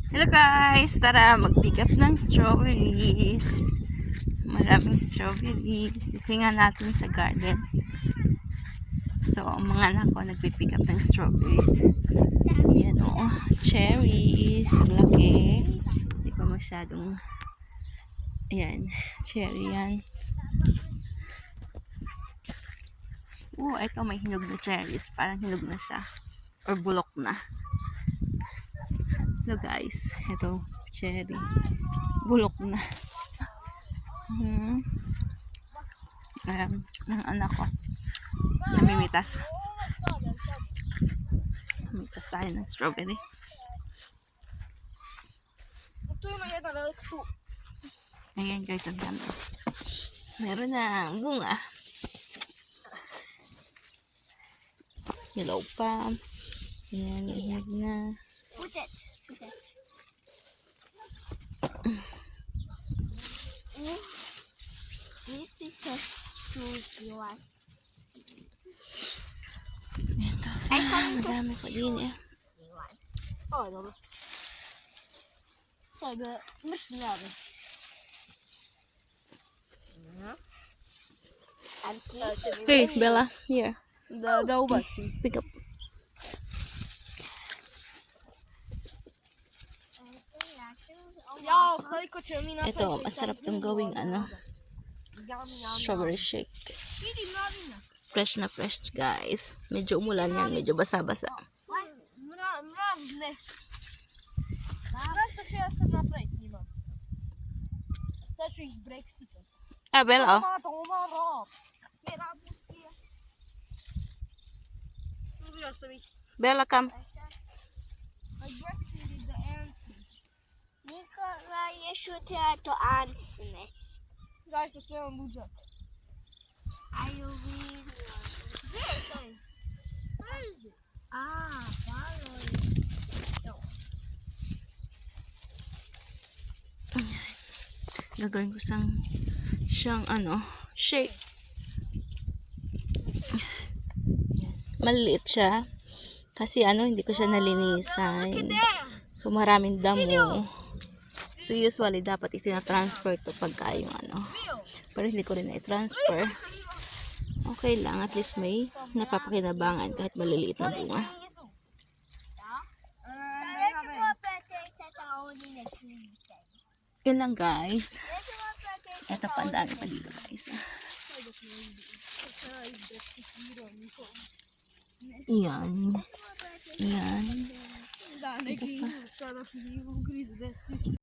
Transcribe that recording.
Hello guys! Tara mag-pick up ng strawberries. Maraming strawberries. Titingnan natin sa garden. So, ang mga anak ko nagpipick up ng strawberries. Ayan o. Cherries. Ang laki. Hindi pa masyadong... Ayan. Cherry yan. Ito may hinog na cherries. Parang hinog na siya. Or bulok na. Hello guys, ito cherry, bulok na. Ng anak ko namimitas tayo ng strawberry. Ayan guys, ang ganda, meron na bunga, yellow pa. Ayan, hinog na. This is a fruit one. Ito. Madami ko din eh. Oh, no. So the mushroom. Hey, Bella, here. The what? Pick up. Ito, masarap tong gawing strawberry shake. Fresh na fresh guys. Medyo umulan yan, medyo basa-basa. Bella, Bella, come. You should have to answer next. Guys, the sound moves up. Are you reading? Where is it? Follow it. Gagawin ko siyang shake. Maliit siya. Kasi hindi ko siya nalinisan. So maraming damo. So usually dapat itina-transfer to pagka yung Pero hindi ko rin i-transfer. Okay lang, at least may napapakinabangan kahit maliliit na bunga. Yun lang guys. Ito pa, ang dami pa dito guys. Yan. Yan.